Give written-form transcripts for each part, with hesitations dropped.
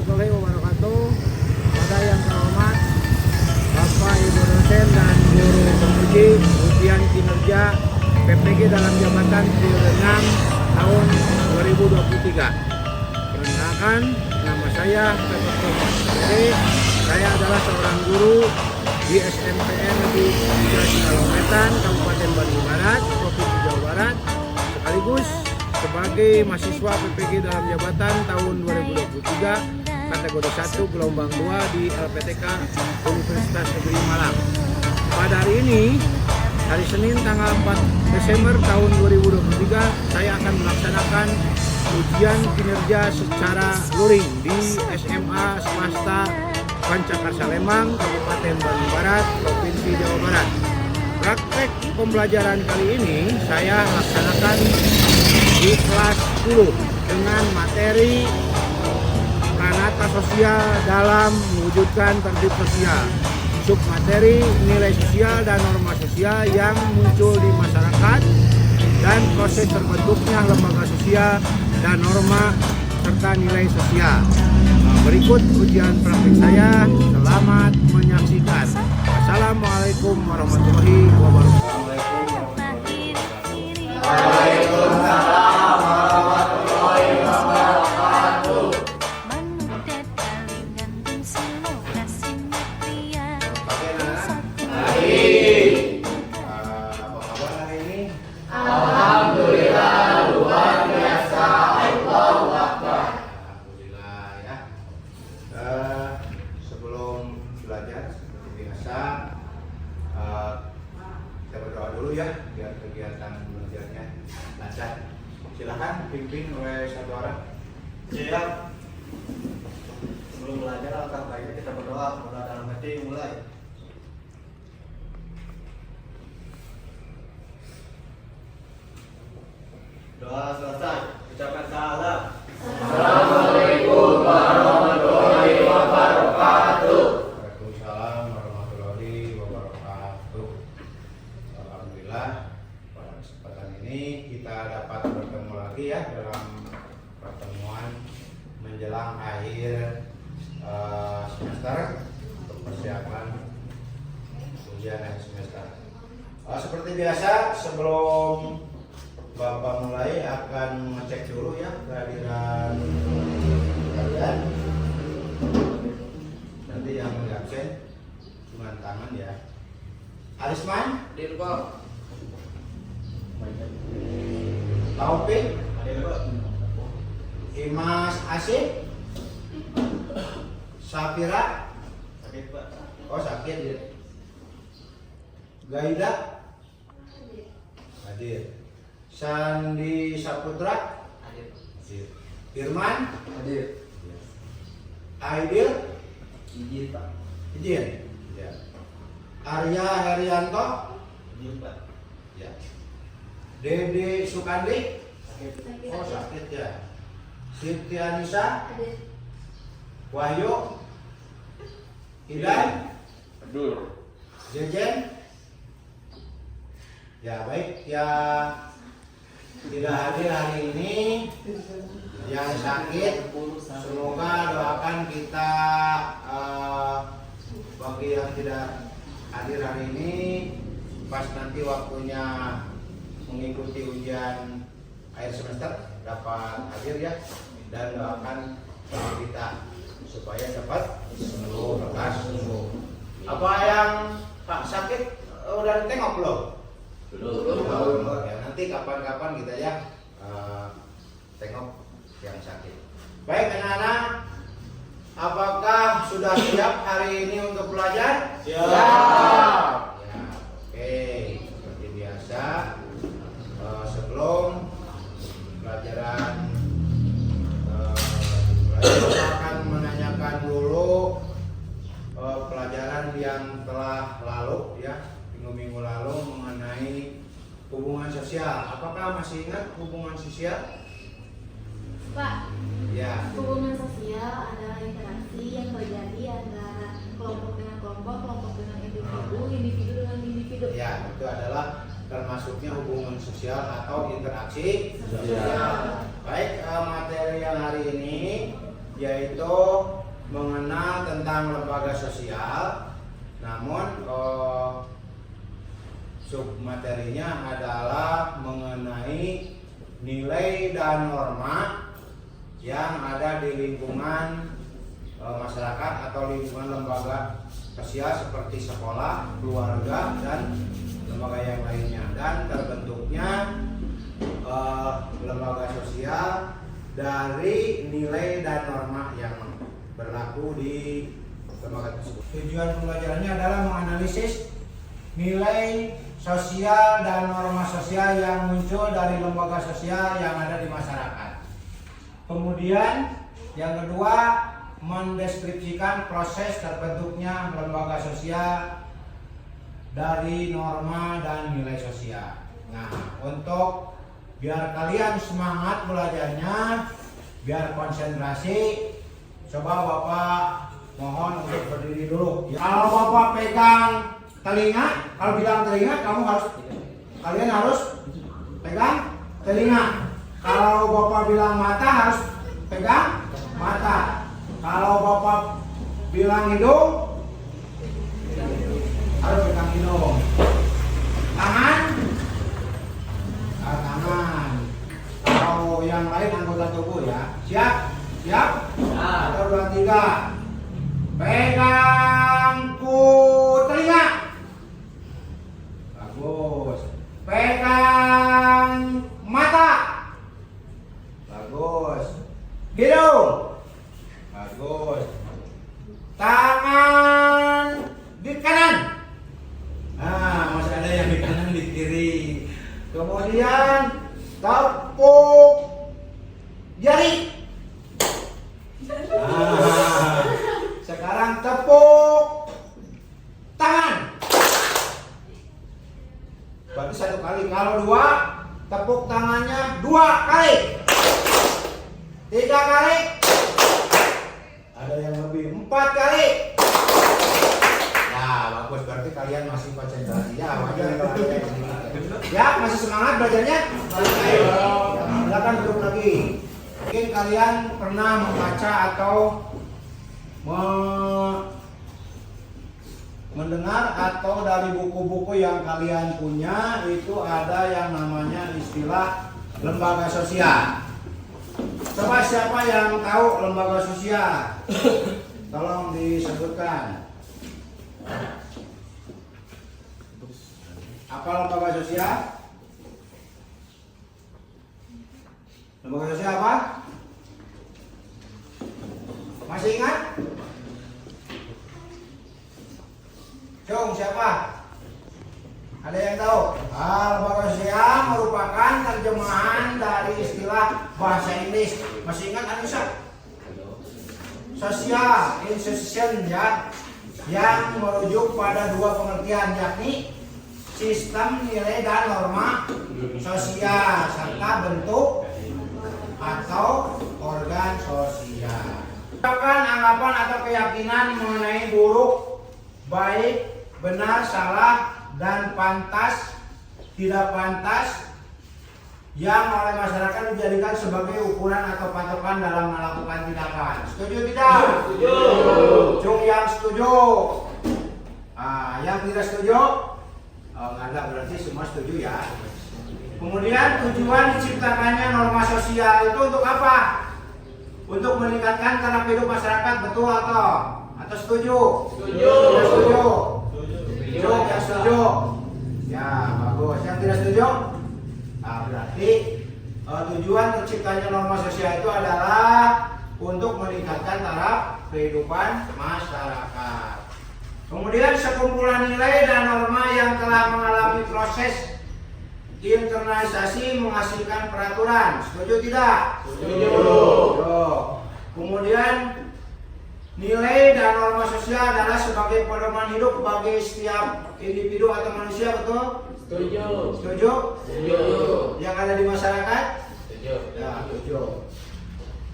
warahmatullahi wabarakatuh. Pada yang terhormat Bapak Ibu dosen dan guru penguji ujian kinerja PPG dalam jabatan periode 6 tahun 2023. Perkenalkan, nama saya Dr. Mas. Saya adalah seorang guru di SMPN Negeri 3 Cikalongwetan, Kabupaten Bandung Barat, Provinsi Jawa Barat, sekaligus sebagai mahasiswa PPG dalam jabatan tahun 2023 kategori 1 gelombang 2 di LPTK Universitas Negeri Malang. Pada hari ini, hari Senin tanggal 4 Desember tahun 2023, saya akan melaksanakan ujian kinerja secara luring di SMA swasta Pancakarsa Lembang, Kabupaten Bandung Barat, Provinsi Jawa Barat. Praktek pembelajaran kali ini saya laksanakan di kelas 10 dengan materi pranata sosial dalam mewujudkan tertib sosial. Submateri nilai sosial dan norma sosial yang muncul di masyarakat dan proses terbentuknya lembaga sosial dan norma serta nilai sosial. Berikut ujian praktik saya. Selamat menyaksikan. Assalamualaikum warahmatullahi wabarakatuh. Waalaikumsalam warahmatullahi wabarakatuh. Apa kabar hari ini? Alhamdulillah luar biasa. Allahu Akbar. Alhamdulillah ya. Sebelum belajar seperti biasa, kita berdoa dulu ya biar kegiatan belajarnya lancar. Silakan pimpin oleh satu orang. Siap. Sebelum belajar alangkah baiknya kita berdoa. Berdoa dalam hati mulai. Doa selesai. Ucapkan salam. Assalamualaikum warahmatullahi wabarakatuh. Waalaikumsalam warahmatullahi wabarakatuh. Alhamdulillah pada kesempatan ini kita dapat bertemu lagi ya dalam pertemuan menjelang akhir semester untuk persiapan ujian akhir semester. Seperti biasa sebelum Bapak mulai akan ngecek dulu ya kehadiran kalian. Nanti yang absen cuma tangan ya. Arisman, Dirko. Taufik, Dirko. Imas Asif, Safira, Sakit Pak. oh sakit ya. Gaida, hadir. Sandi Saputra, Hadir. Firman, Hadir. Aidil, Izin Pak. izin. Ya. Arya Herianto, Izin Pak. ya. Dede Sukandi, Sakit. oh sakit ya. Siti Anissa, Wahyu, Idan, Aduh. Jejen. Ya baik ya. Tidak hadir hari ini, yang sakit semoga doakan kita bagi yang tidak hadir hari ini pas nanti waktunya mengikuti ujian akhir semester dapat hadir ya, dan doakan kita supaya dapat sembuh lekas sembuh. Apa yang Pak sakit udah ditengok belum? Belum. Ya, nanti kapan-kapan kita ya tengok yang sakit. Baik anak-anak, apakah sudah siap hari ini untuk belajar? Siap. Ya, oke. Seperti biasa, sebelum pelajaran saya akan menanyakan dulu pelajaran yang telah lalu ya, minggu-minggu lalu mengenai hubungan sosial. Apakah masih ingat hubungan sosial? Pak, Ya. hubungan sosial adalah interaksi yang terjadi antara kelompok dengan kelompok, kelompok dengan individu, individu dengan individu. Ya, itu adalah termasuknya hubungan sosial atau interaksi sosial. Baik, materi yang hari ini yaitu mengenal tentang lembaga sosial, namun submaterinya adalah mengenai nilai dan norma yang ada di lingkungan masyarakat atau lingkungan lembaga sosial seperti sekolah, keluarga, dan lembaga yang lainnya, dan terbentuknya lembaga sosial dari nilai dan norma yang berlaku di lembaga tersebut. Tujuan pembelajarannya adalah menganalisis nilai sosial dan norma sosial yang muncul dari lembaga sosial yang ada di masyarakat. Kemudian yang kedua, mendeskripsikan proses terbentuknya lembaga sosial dari norma dan nilai sosial. Nah, untuk biar kalian semangat belajarnya, biar konsentrasi, coba Bapak mohon untuk berdiri dulu. Kalau Bapak pegang telinga, kalau bilang telinga, kalian harus pegang telinga. Kalau Bapak bilang mata, harus pegang mata. Kalau Bapak bilang hidung, harus pegang hidung. Tangan, tangan. Kalau yang lain anggota tubuh ya. Siap? Siap? Satu, dua, tiga. Pegang telinga. Bagus. Pegang mata. Bagus. Hidung. Bagus. Tangan di kanan. Nah, masih ada yang di kanan, di kiri. Kemudian tepuk jari. Nah, sekarang tepuk tangan. Berarti satu kali. Kalau dua, tepuk tangannya 2 kali. 3 kali. Ada yang lebih 4 kali. Ya, bagus, berarti kalian masih konsentrasi ya. Ya, masih semangat belajarnya? Silakan duduk lagi. Mungkin kalian pernah membaca atau mendengar atau dari buku-buku yang kalian punya itu ada yang namanya istilah lembaga sosial. Coba siapa yang tahu lembaga sosial? Tolong disebutkan. Apa lembaga sosial? Lembaga sosial apa? Masih ingat? Cung, siapa? Ada yang tahu? Lembaga sosial merupakan terjemahan dari istilah bahasa Inggris. Masih ingat Anissa? Social institution ya, yang merujuk pada 2 pengertian, yakni sistem nilai dan norma sosial serta bentuk atau organ sosial. Anggapan atau keyakinan mengenai buruk, baik, benar, salah, dan pantas, tidak pantas yang oleh masyarakat dijadikan sebagai ukuran atau patokan dalam melakukan tindakan. Setuju tidak? Setuju. Cung yang setuju. Yang tidak setuju? Nggak ada, berarti semua setuju ya. Kemudian tujuan diciptakannya norma sosial itu untuk apa? Untuk meningkatkan taraf hidup masyarakat, betul atau setuju? Setuju. Tidak setuju? Setuju. Yang setuju? Ya, bagus. Yang tidak setuju? Berarti tujuan terciptanya norma sosial itu adalah untuk meningkatkan taraf kehidupan masyarakat. Kemudian sekumpulan nilai dan norma yang telah mengalami proses internalisasi menghasilkan peraturan. Setuju tidak? Setuju. Kemudian nilai dan norma sosial adalah sebagai pedoman hidup bagi setiap individu atau manusia, betul? Setuju. Setuju? Setuju. Yang ada di masyarakat? Setuju. Ya, setuju.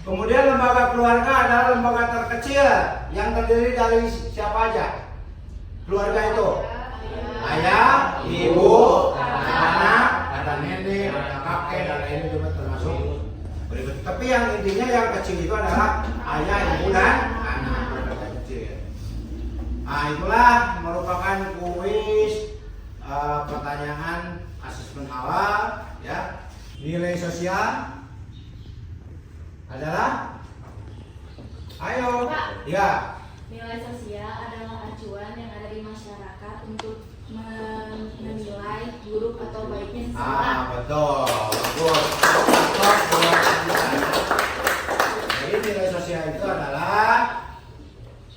Kemudian lembaga keluarga adalah lembaga terkecil yang terdiri dari siapa aja? Keluarga itu? Ayah, ibu, anak, ada nenek, ada kakek, dan lain juga termasuk berikut. Tapi yang intinya yang kecil itu adalah ayah, ibu, dan anak yang kecil. Nah, itulah merupakan kuis pertanyaan asesmen awal ya. Nilai sosial adalah, ayo, ya. Nilai sosial adalah acuan yang ada di masyarakat untuk menilai buruk atau baiknya seseorang. Betul. Bagus. Jadi nilai sosial itu adalah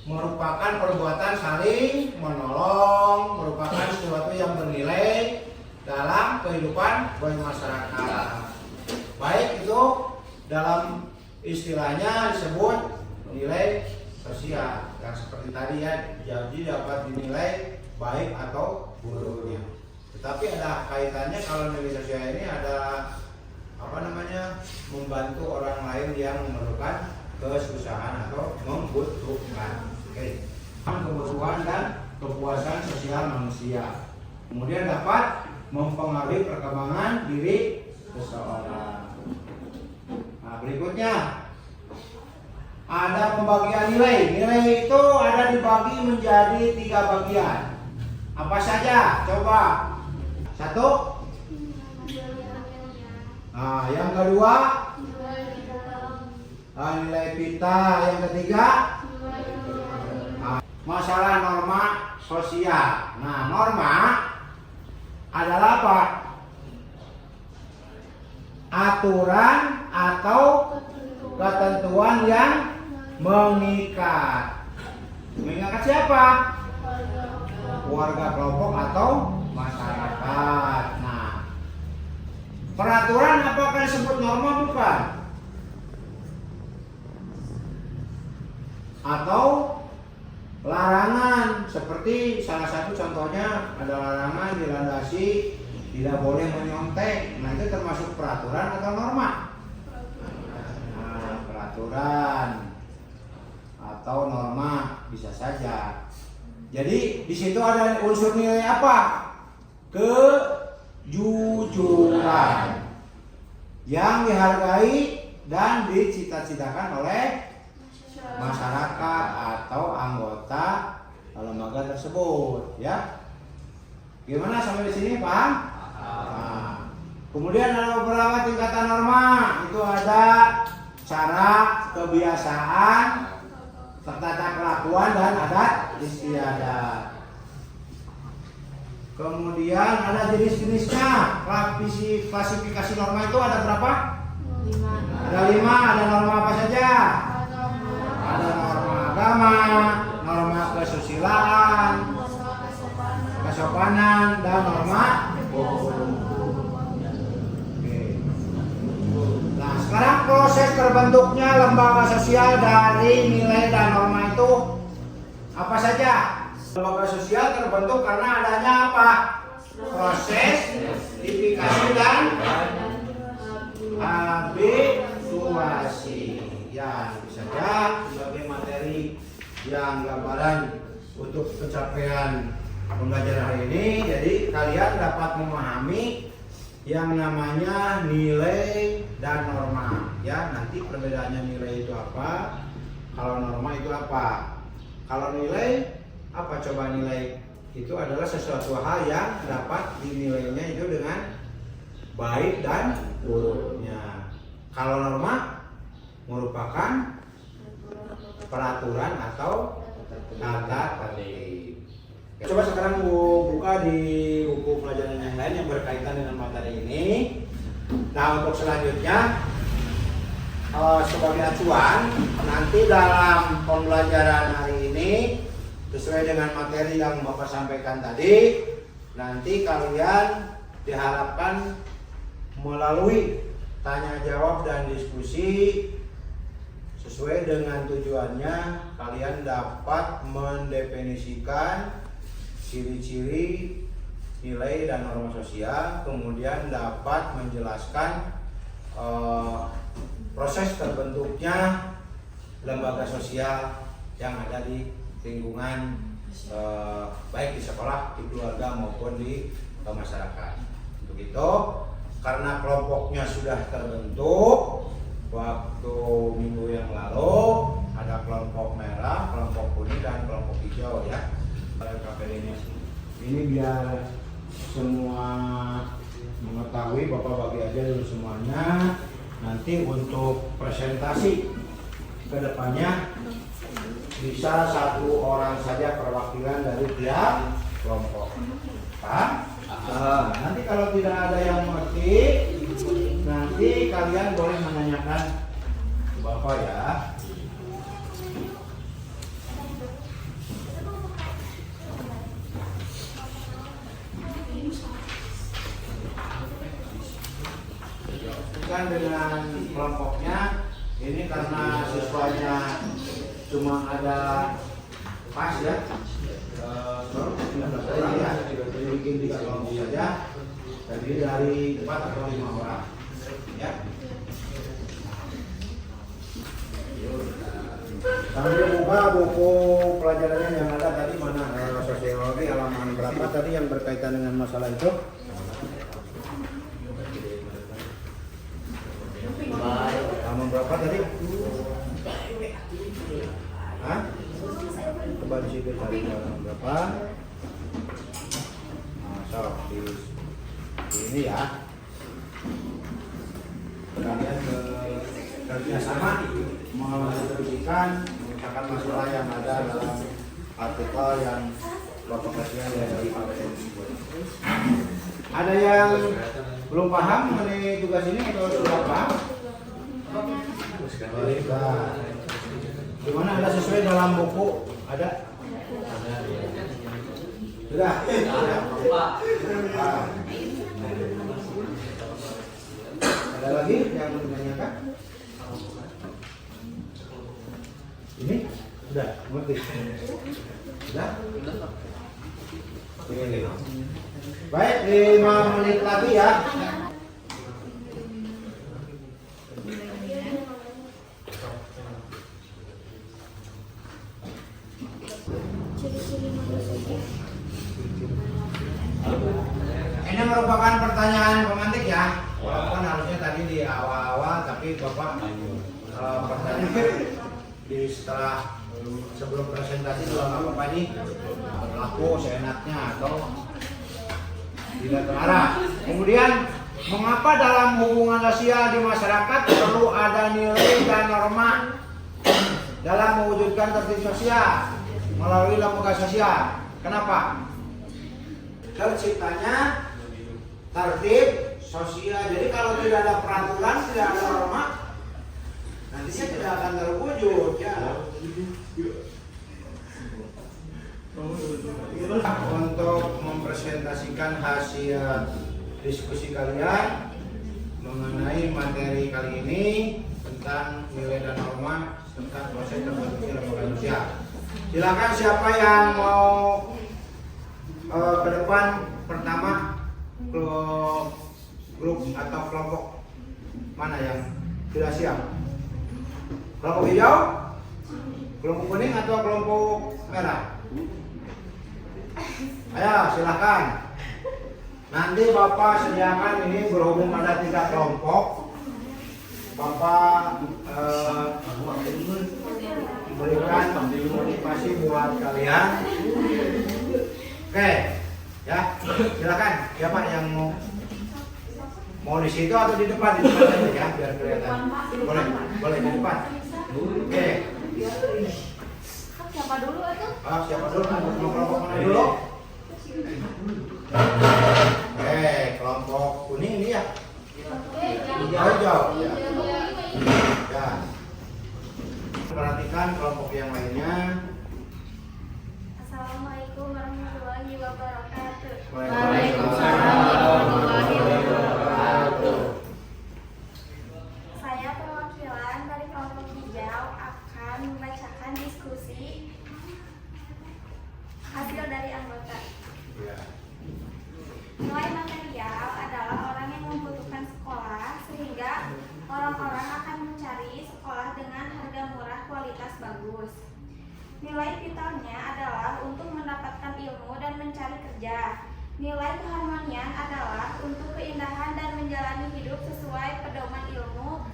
merupakan perbuatan saling menolong, merupakan sesuatu yang bernilai dalam kehidupan bermasyarakat. Baik itu dalam istilahnya disebut nilai sosial yang seperti tadi ya, jadi dapat dinilai baik atau buruknya. Tetapi ada kaitannya kalau nilai sosial ini ada membantu orang lain yang memerlukan kesusahan atau membutuhkan. Oke. Kebutuhan dan kepuasan sosial manusia. Kemudian dapat mempengaruhi perkembangan diri seseorang. Nah, berikutnya ada pembagian nilai. Nilai itu ada dibagi menjadi 3 bagian. Apa saja? Coba. 1. Nah, yang kedua nilai pita. Yang ketiga masalah norma sosial. Nah, norma adalah apa? Aturan atau ketentuan yang mengikat. Mengikat siapa? Keluarga, kelompok, atau masyarakat. Nah, peraturan apakah disebut norma? Bukan. Atau larangan, seperti salah satu contohnya ada larangan dilandasi tidak boleh menyontek. Nah, itu termasuk peraturan atau norma? Nah, peraturan atau norma bisa saja. Jadi di situ ada unsur nilai apa? Kejujuran yang dihargai dan dicita-citakan oleh masyarakat atau anggota lembaga tersebut, ya. Gimana sampai di sini, paham? Nah, kemudian ada beberapa tingkatan norma. Itu ada cara, kebiasaan, tata kelakuan, dan adat istiadat. Kemudian ada jenis-jenisnya. Klasifikasi norma itu ada berapa? 5. Ada 5. Ada norma apa saja? Ada norma agama, norma kesusilaan, kesopanan, dan norma hukum. Oke. Nah, sekarang proses terbentuknya lembaga sosial dari nilai dan norma itu apa saja? Lembaga sosial terbentuk karena adanya apa? Proses tipifikasi dan habituasi. Ya, bisa saja sebagai materi yang gambaran untuk pencapaian pembelajaran hari ini. Jadi kalian dapat memahami yang namanya nilai dan norma. Ya, nanti perbedaannya nilai itu apa, kalau norma itu apa. Kalau nilai apa? Coba nilai itu adalah sesuatu hal yang dapat dinilainya itu dengan baik dan buruknya. Kalau norma merupakan peraturan atau tata tertib. Coba sekarang buka di buku pelajaran yang lain yang berkaitan dengan materi ini. Nah, untuk selanjutnya sebagai acuan, nanti dalam pembelajaran hari ini sesuai dengan materi yang Bapak sampaikan tadi, nanti kalian diharapkan melalui tanya jawab dan diskusi sesuai dengan tujuannya, kalian dapat mendefinisikan ciri-ciri nilai dan norma sosial, kemudian dapat menjelaskan proses terbentuknya lembaga sosial yang ada di lingkungan, baik di sekolah, di keluarga, maupun di masyarakat. Untuk itu, karena kelompoknya sudah terbentuk, waktu minggu yang lalu ada kelompok merah, kelompok kuning dan kelompok hijau ya. KPD ini biar semua mengetahui, Bapak bagi aja dulu semuanya. Nanti untuk presentasi ke depannya bisa 1 orang saja perwakilan dari tiap kelompok. Pak? Nah, nanti kalau tidak ada yang mengerti, nanti kalian boleh menanyakan ke Bapak ya. Kan dengan kelompoknya ini karena siswanya cuma ada pas ya, jadi bikin 3 kelompok saja, terdiri dari 4 atau 5 orang ya. Sambil buka buku pelajarannya yang ada tadi, mana sosiologi halaman berapa tadi yang berkaitan dengan masalah itu? Halaman berapa tadi? Hah? Coba di situ cari halaman berapa? Nah, di ini ya. Kalian kerjasama mendistribusikan mengucapkan masalah yang ada dalam artikel yang Bapak kajian dari KPD. Ada yang belum paham mengenai tugas ini atau sudah paham? Gimana, ada sesuai dalam buku? Ada? Sudah? Ada lagi yang mau ditanyakan? Ini? Sudah? Mengerti? Sudah? Ini. Baik, 5 menit lagi ya. Ini merupakan pertanyaan pemantik ya. Walaupun harusnya tadi di awal-awal, tapi Bapak pertanyaan di setelah sebelum presentasi juga nggak apa-apa nih, berlaku seenaknya atau tidak terarah. Kemudian, mengapa dalam hubungan sosial di masyarakat perlu ada nilai dan norma dalam mewujudkan tertib sosial melalui lembaga sosial? Kenapa? Terciptanya tertib sosial. Jadi kalau tidak ada peraturan, tidak ada norma, nantinya tidak akan terwujud ya. Untuk mempresentasikan hasil diskusi kalian mengenai materi kali ini tentang nilai dan norma tentang proses terbentuknya lembaga sosial. Silakan siapa yang mau ke depan pertama, grup atau kelompok mana yang sudah siap? Kelompok hijau, kelompok kuning atau kelompok merah? Ayo silakan. Nanti Bapak sediakan ini berhubung ada 3 kelompok. Bapak berikan motivasi buat kalian. Oke, ya silakan. Siapa yang mau di situ atau di depan? Di depan aja ya, biar kelihatan. Boleh di depan. Oke. Siapa dulu itu? Siapa dulu? Mau kelompok mana dulu? Kelompok kuning ini ya. Hijau. Ya. Perhatikan kelompok yang lainnya. Assalamualaikum warahmatullahi wabarakatuh. Waalaikumsalam warahmatullahi wabarakatuh. Saya perwakilan dari kelompok hijau akan membacakan diskusi hasil dari anggota. Ya. Nilai material adalah orang yang membutuhkan sekolah, sehingga orang-orang akan mencari sekolah dengan harga murah kualitas bagus. Nilai vitalnya adalah untuk mendapatkan ilmu dan mencari kerja. Nilai keharmonian adalah untuk keindahan dan menjalani hidup sesuai pedoman ilmu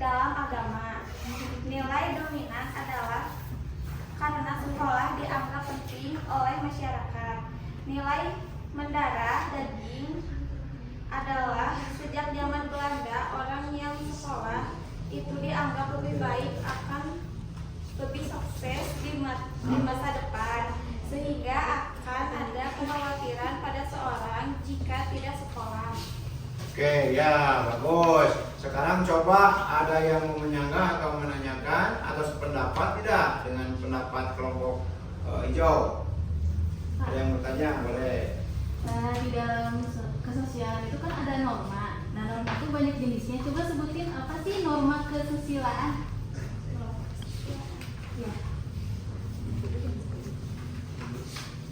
dalam agama. Nilai dominan adalah karena sekolah dianggap penting oleh masyarakat. Nilai mendarah daging adalah sejak zaman Belanda orang yang sekolah itu dianggap lebih baik, akan lebih sukses di masa depan, sehingga akan ada kekhawatiran pada seorang jika tidak sekolah. Oke, ya bagus. Sekarang coba ada yang mau menyanggah atau menanyakan atau sependapat tidak dengan pendapat kelompok hijau? Ada yang bertanya, boleh. Di dalam kesosialan itu kan ada norma. Nah, norma itu banyak jenisnya. Coba sebutin apa sih norma kesusilaan? Ya.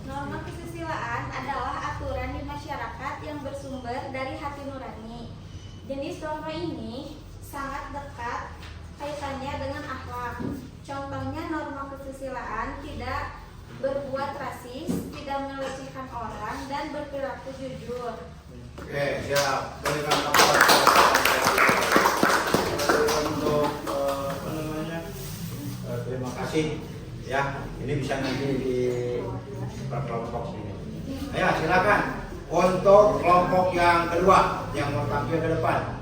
Norma kesusilaan adalah aturan di masyarakat yang bersumber dari hati nurani. Jenis norma ini sangat dekat kaitannya dengan akhlak. Contohnya norma kesusilaan tidak berbuat rasis, tidak melecehkan orang, dan berperilaku jujur. Oke, siap. Berikan untuk apa namanya? Terima kasih. Ya, ini bisa nanti di kelompok sini. Ayo, silakan. Untuk kelompok yang kedua, yang mau tampil ke depan.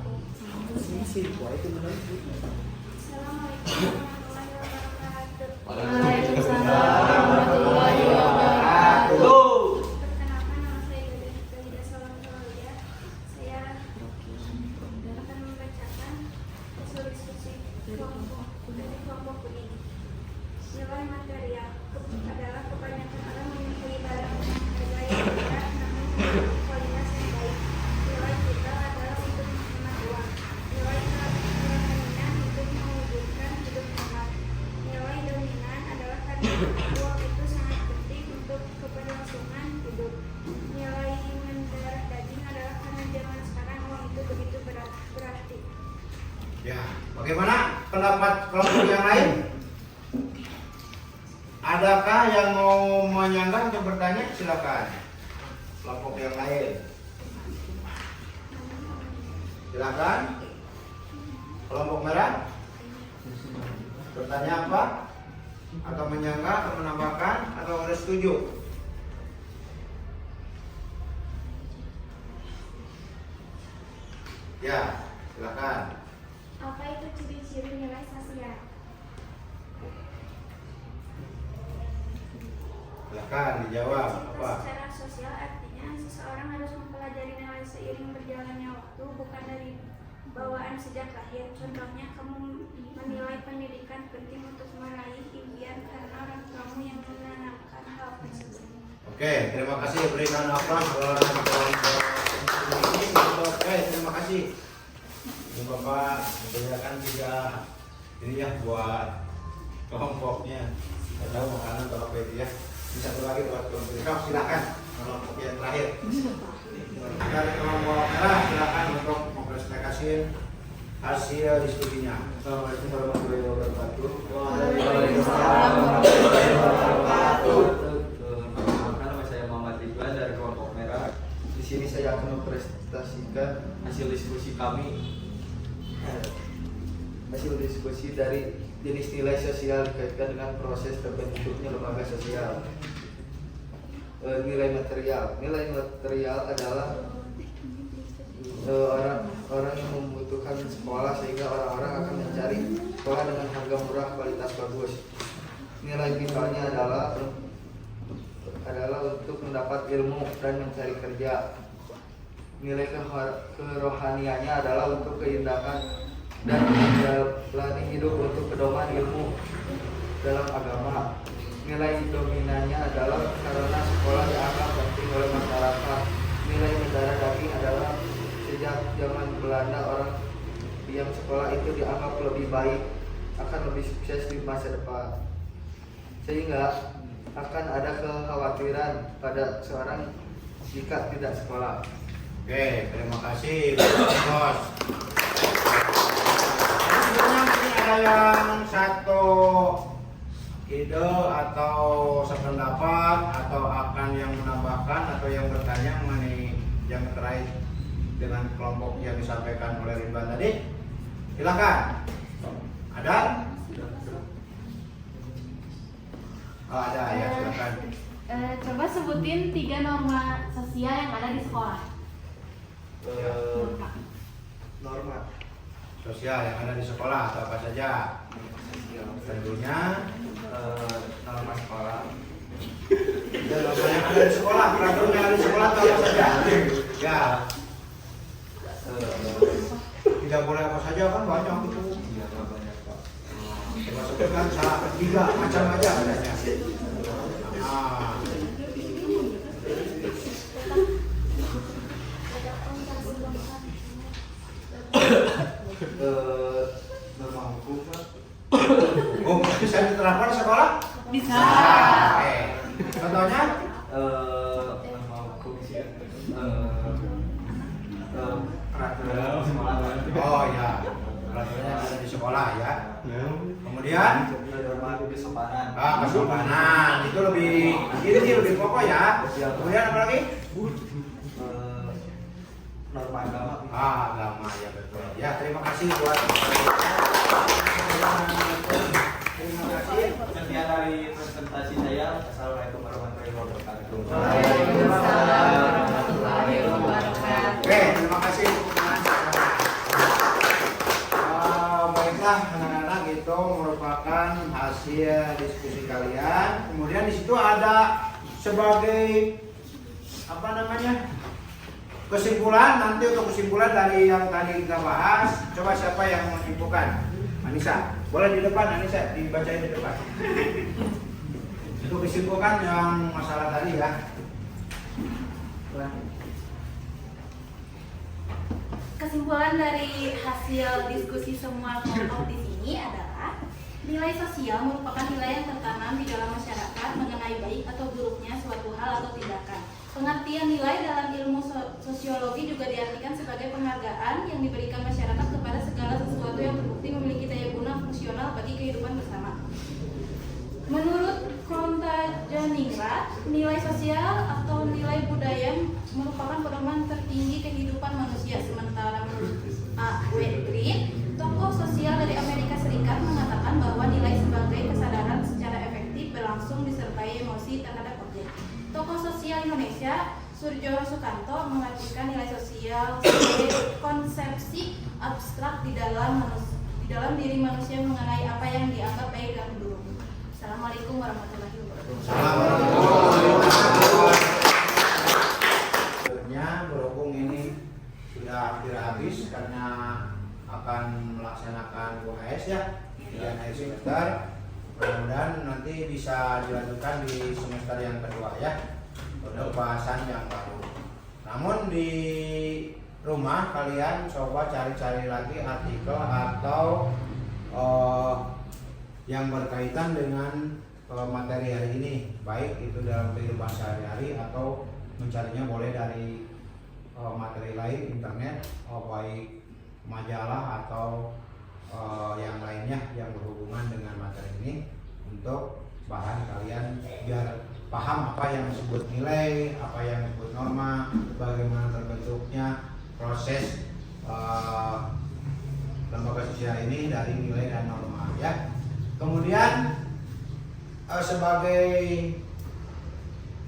Assalamualaikum warahmatullahi wabarakatuh. Perkenalkan, nama saya Gada Salam Taulia. Saya akan membacakan hasil diskusi kelompok dari kelompok kuning. Nilai material adalah kebanyakan orang menyukai barang harga yang murah namun kualitas yang baik. Nilai vital adalah untuk menghemat uang. Nilai kerohanian untuk mewujudkan hidup hemat. Nilai dominan adalah karena uang itu sangat penting untuk keberlangsungan hidup. Nilai mendarah daging adalah karena zaman sekarang uang itu begitu berarti. Ya, bagaimana pendapat kelompok yang lain? Adakah yang mau menyanggah atau bertanya? Silakan. Kelompok yang lain. Silakan. Kelompok merah. Bertanya apa? Atau menyanggah atau menambahkan atau ada setuju? Ya, silakan. Apa itu ciri-ciri nilai sosial? Silakan dijawab. Apa? Secara sosial artinya seseorang harus mempelajari nilai seiring berjalannya waktu, bukan dari bawaan sejak lahir. Contohnya, kamu menilai pendidikan penting untuk meraih impian karena orang tuamu yang menanamkan hal tersebut. Oke, terima kasih. Berikan aplaus kepada kelompok ini. Oke, terima kasih. Ini Bapak memperlihatkan juga ini ya buat kelompoknya. Tidak tahu makanan atau apa itu ya. Bisa berbagi buat kelompok ini. Silakan kelompok yang terakhir. Dari kelompok merah silakan untuk mempresentasikan hasil diskusinya. Assalamualaikum warahmatullahi wabarakatuh. Waalaikumsalam warahmatullahi wabarakatuh. Nama saya Muhammad Ridwan dari kelompok merah. Di sini saya akan mempresentasikan hasil diskusi kami. Hasil diskusi dari jenis nilai sosial dikaitkan dengan proses terbentuknya lembaga sosial. Nilai material adalah orang yang membutuhkan sekolah sehingga orang-orang akan mencari sekolah dengan harga murah kualitas bagus. Nilai vitalnya adalah untuk mendapat ilmu dan mencari kerja. Nilai kerohaniannya adalah untuk keindahan dan menjalani hidup untuk pedoman ilmu dalam agama. Nilai dominannya adalah karena sekolah dianggap penting oleh masyarakat. Nilai mendarah daging adalah sejak zaman Belanda orang yang sekolah itu dianggap lebih baik, akan lebih sukses di masa depan, sehingga akan ada kekhawatiran pada seorang jika tidak sekolah. Oke, terima kasih Bos. Mungkin ada yang satu ide atau sependapat atau akan yang menambahkan atau yang bertanya mengenai yang terkait dengan kelompok yang disampaikan oleh Ridwan tadi? Silakan. Ada? Oh, ada ya, silakan. Coba sebutin 3 norma sosial yang ada di sekolah. Norma. Norma Sosial yang ada di sekolah atau apa saja? Tentunya norma sekolah, ya, norma yang ada di sekolah, peraturan yang ada di sekolah atau apa saja? Ya, tidak boleh apa saja kan banyak itu. iya banyak Pak. Termasuk kan salah ketiga macam aja adanya. Nah, Norma hukum Pak. oh, bisa diterapkan di sekolah? Bisa. Oke. Contohnya? Norma hukum sih peraturan sekolah Pak. Oh ya, peraturannya ada di sekolah ya. Kemudian? Norma kesopanan. Kesopanan itu ini sih lebih pokok ya. Kemudian apa lagi? Norma agama. Agama ya betul. Ya terima kasih buat. Terima kasih. Sekian dari presentasi saya. Assalamualaikum warahmatullahi wabarakatuh. Waalaikumsalam warahmatullahi wabarakatuh. Oke, terima kasih. Baiklah anak-anak, itu merupakan hasil diskusi kalian. Kemudian di situ ada sebagai apa namanya? Kesimpulan, nanti untuk kesimpulan dari yang tadi kita bahas, coba siapa yang menyimpulkan? Anissa, boleh di depan Anissa, dibacain di depan. Untuk kesimpulan yang masalah tadi ya. Kesimpulan dari hasil diskusi semua kelompok di sini adalah nilai sosial merupakan nilai yang tertanam di dalam masyarakat mengenai baik atau buruknya suatu hal atau tindakan. Pengertian nilai dalam ilmu sosiologi juga diartikan sebagai penghargaan yang diberikan masyarakat kepada segala sesuatu yang terbukti memiliki daya guna fungsional bagi kehidupan bersama. Menurut Kontajaningrat, nilai sosial atau nilai budaya merupakan pedoman tertinggi kehidupan manusia. Sementara menurut A.W. Green, tokoh sosial dari Amerika Serikat mengatakan bahwa nilai sebagai kesadaran secara efektif berlangsung disertai emosi terhadap objek. Tokoh sosial Indonesia, Surjo Sukanto, mengartikan nilai sosial sebagai konsepsi abstrak di dalam diri manusia mengenai apa yang dianggap baik dan buruk. Assalamualaikum warahmatullahi Sebenarnya berhubung ini sudah hampir habis karena akan melaksanakan UAS ya, ujian akhir semester. Mudah-mudahan nanti bisa dilanjutkan di semester yang kedua ya, untuk bahasan yang baru. Namun di rumah kalian coba cari-cari lagi artikel atau yang berkaitan dengan materi hari ini, baik itu dalam kehidupan sehari-hari atau mencarinya boleh dari materi lain, internet, baik majalah atau yang lainnya yang berhubungan dengan materi ini, untuk bahan kalian biar paham apa yang disebut nilai, apa yang disebut norma, bagaimana terbentuknya proses lembaga sosial ini dari nilai dan norma ya. Kemudian sebagai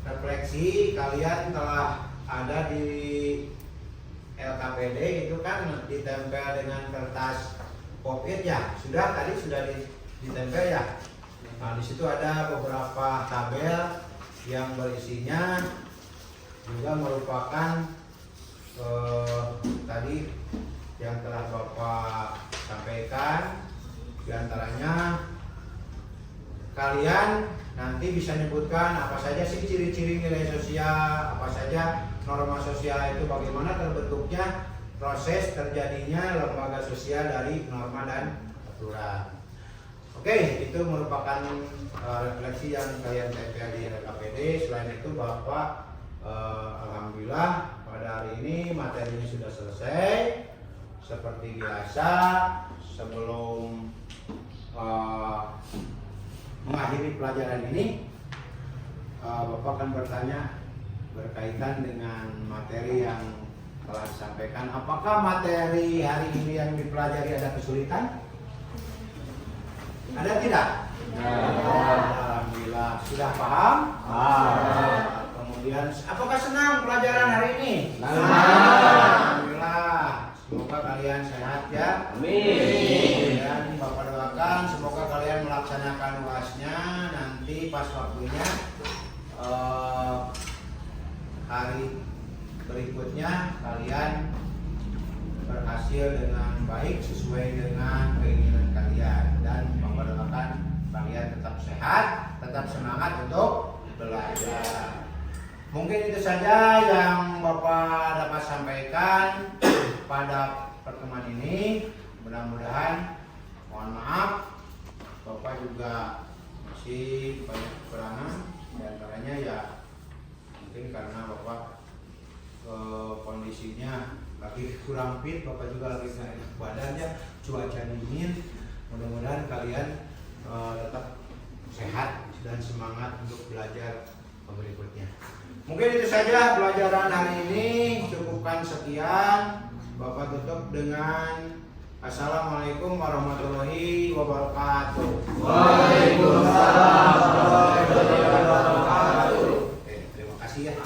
refleksi, kalian telah ada di LKPD itu kan ditempel dengan kertas pop-it ya, tadi sudah ditempel ya. Nah di situ ada beberapa tabel yang berisinya juga merupakan tadi yang telah Bapak sampaikan. Di antaranya kalian nanti bisa menyebutkan apa saja sih ciri-ciri nilai sosial, apa saja norma sosial itu, bagaimana terbentuknya proses terjadinya lembaga sosial dari norma dan aturan. Oke, itu merupakan refleksi yang kalian tempel di LKPD. Selain itu Bapak alhamdulillah pada hari ini materinya sudah selesai. Seperti biasa, sebelum mengakhiri pelajaran ini, Bapak akan bertanya berkaitan dengan materi yang telah disampaikan. Apakah materi hari ini yang dipelajari ada kesulitan? Ada tidak? Alhamdulillah. Sudah paham? Kemudian apakah senang pelajaran hari ini? Alhamdulillah. Semoga kalian sehat ya. Amin. Dan Bapak doakan semoga kalian melaksanakan UASnya nanti pas waktunya hari berikutnya kalian berhasil dengan baik sesuai dengan keinginan kalian, dan Bapak doakan kalian tetap sehat, tetap semangat untuk belajar. Mungkin itu saja yang Bapak dapat sampaikan pada pertemuan ini. Mudah-mudahan, mohon maaf, Bapak juga masih banyak kekurangan, di antaranya ya mungkin karena Bapak kondisinya lagi kurang fit, Bapak juga lagi gak enak badannya, cuaca dingin. Mudah-mudahan kalian tetap sehat dan semangat untuk belajar berikutnya. Mungkin itu saja pelajaran hari ini, cukupkan sekian. Bapak tutup dengan Assalamualaikum warahmatullahi wabarakatuh. Waalaikumsalam warahmatullahi wabarakatuh. Terima kasih ya.